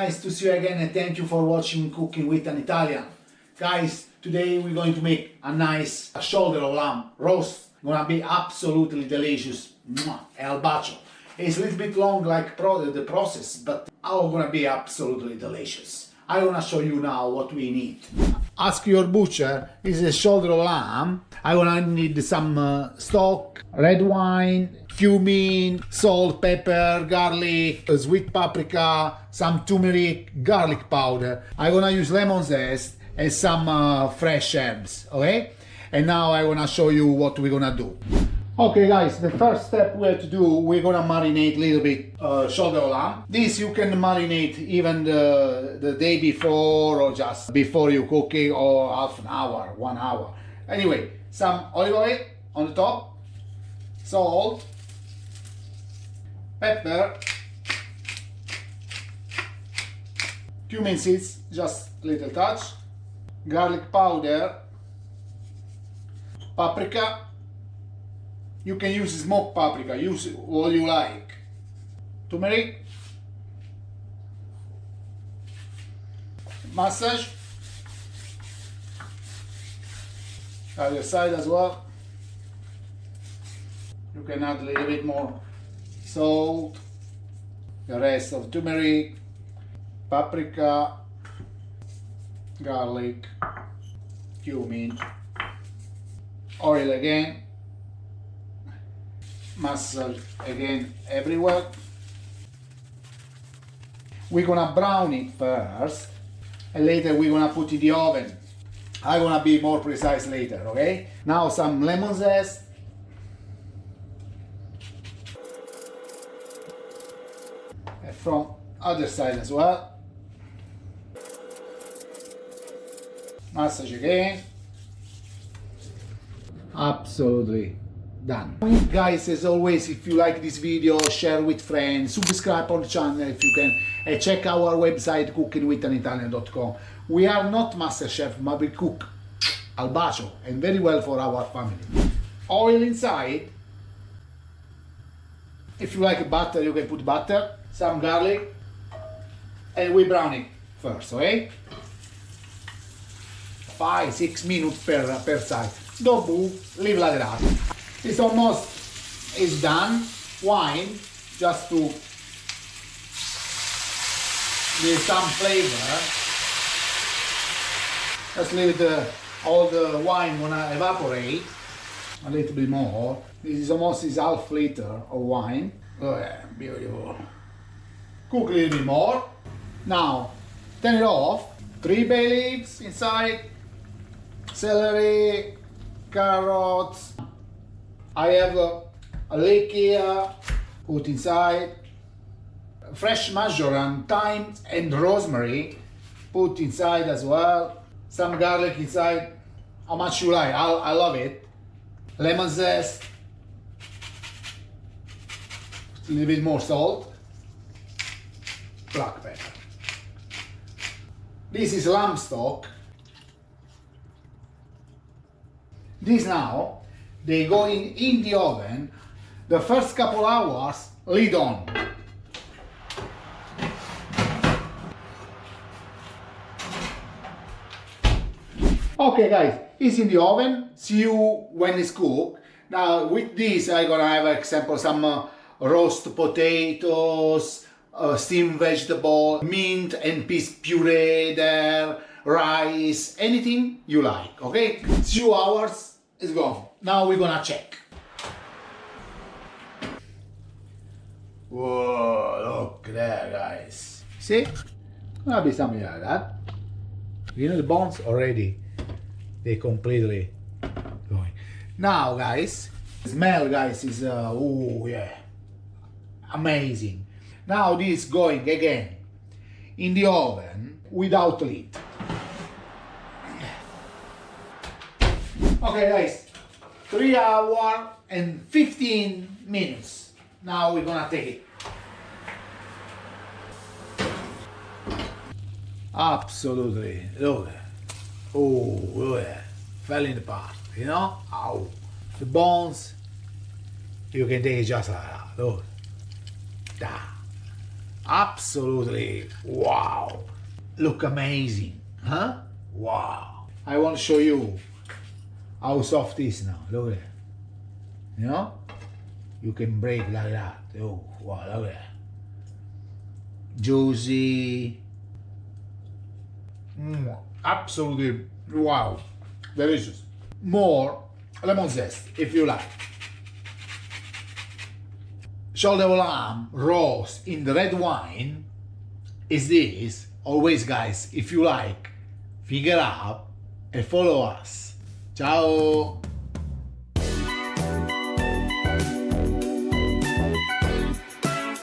nice to see you again and thank you for watching Cooking with an Italian. Guys, today we're going to make a nice shoulder of lamb roast. Gonna be absolutely delicious. El bacio. It's a little bit long like the process, but it's gonna be absolutely delicious. I'm gonna show you now what we need. Ask your butcher, this is a shoulder of lamb. I'm gonna need some stock, red wine, cumin, salt, pepper, garlic, sweet paprika, some turmeric, garlic powder. I'm gonna use lemon zest and some fresh herbs, okay? And now I'm gonna show you what we're gonna do. Okay guys, the first step we have to do, we're gonna marinate a little bit shoulder of lamb. This you can marinate even the day before or just before you cook it, or half an hour, 1 hour. Anyway, some olive oil on the top, salt, pepper, cumin seeds, just a little touch, garlic powder, paprika. You can use smoked paprika, use what you like. Turmeric. Massage. Other side as well. You can add a little bit more salt. The rest of turmeric, paprika, garlic, cumin, oil again. Massage again everywhere. We're gonna brown it first and later we're gonna put it in the oven. I'm gonna be more precise later, okay? Now some lemon zest. And from other side as well. Massage again. Absolutely done. Guys, as always, if you like this video, share with friends, subscribe on the channel if you can, and check our website cookingwithanitalian.com. We are not master chef, but we cook al bacio and very well for our family. Oil inside. If you like butter, you can put butter, some garlic, and we brown it first, okay? 5-6 minutes per side. Don't move, leave like that. It's almost is done. Wine, just to give some flavor. Just leave all the wine gonna evaporate a little bit more. This is almost half liter of wine. Oh yeah, beautiful. Cook a little bit more. Now turn it off. 3 bay leaves inside. Celery, carrots. I have a leek here, put inside, fresh marjoram, thyme and rosemary, put inside as well, some garlic inside, how much you like, I love it, lemon zest, a little bit more salt, black pepper. This is lamb stock. This now, they go in the oven, the first couple hours, lid on. Okay guys, it's in the oven, see you when it's cooked. Now with this I'm gonna have, example, some roast potatoes, steamed vegetable, mint and peas puree there, rice, anything you like, okay? 2 hours. It's gone. Now we're gonna check. Whoa, look there, guys. See? Gonna be something like that. You know the bones already, they completely going. Now, guys, smell, guys, is oh yeah, amazing. Now this going again in the oven without lid. Okay guys, 3 hours and 15 minutes. Now we're gonna take it. Absolutely, look. Oh, look, fell in apart, you know? Ow. The bones, you can take it just like that, look. Da. Absolutely, wow. Look amazing, huh? Wow. I want to show you how soft it is now. Look at that. You know? You can break like that. Oh, wow, look at that. Juicy. Absolutely, wow. Delicious. More lemon zest, if you like. Shoulder of lamb roast in the red wine is this. Always, guys, if you like, figure out and follow us. Ciao!